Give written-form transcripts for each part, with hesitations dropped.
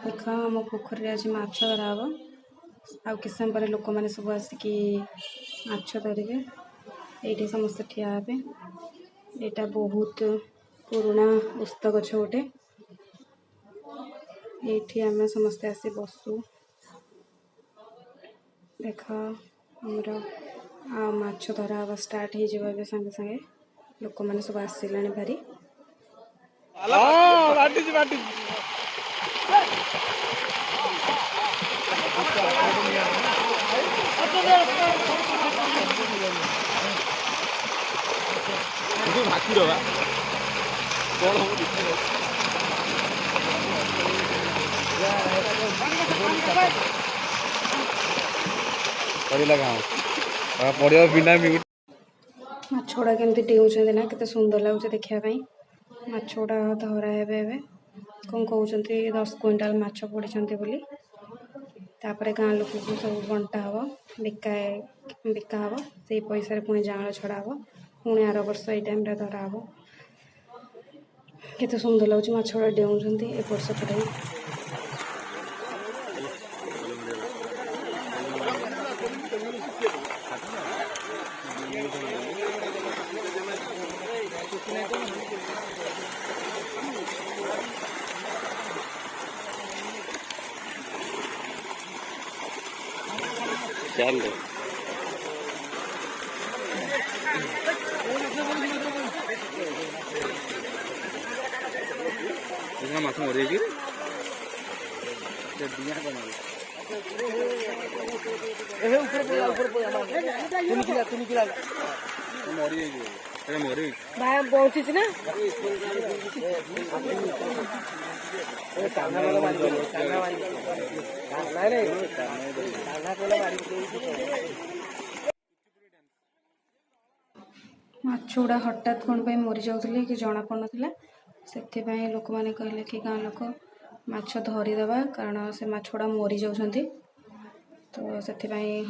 देख आम पोखरी आज माछ धरा हम आउ कि समय पर लोक मैंने सब आसिकी माछ धरिवे। ये समस्त ठिया हे। यहाँ बहुत पुराना उस्त गछ गोटे ये आम समस्ते आसी बसु देख आमर आ माछ धरा हवा स्टार्ट हो संगे संगे लोक मैंने सब आसिला भारी माछड़ा केमती डेउं ना केते सुंदर लगुच देखापी माछड़ा धरा हे कौन कहते 10 क्विंटाल माछ पड़ते बोली गाँ लोक को सब बंटा हम बिका हम से पैसा पुणी जाँल छड़ा हम पुणी आर वर्ष ये टाइम धरा हम केते सुंदर लगुच माछड़ा डेउं एपट सेपट चल माछ मरे कि पहुंची ना माछुड़ा हठात कौन पे मरी जाऊे कि जना पड़ ना से लोक मैंने कहले कि गाँ लोक माछ धरीदबा कारण से माछुड़ा मरी जाउछंती तो से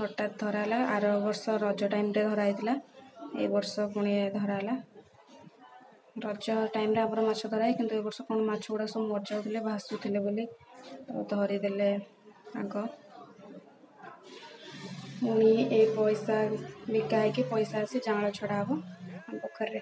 हठात धराला आर वर्ष रज टाइम रे धराई ए वर्ष पुणी धराला रज टाइम आम माछ धराए कि वर्ष कौन माछ गुड़ा सब मर जाते भासुले बोली तो धरीदेले पुणी ए पैसा बिका पैसा आसी जाँल छड़ा हम पोखर रे।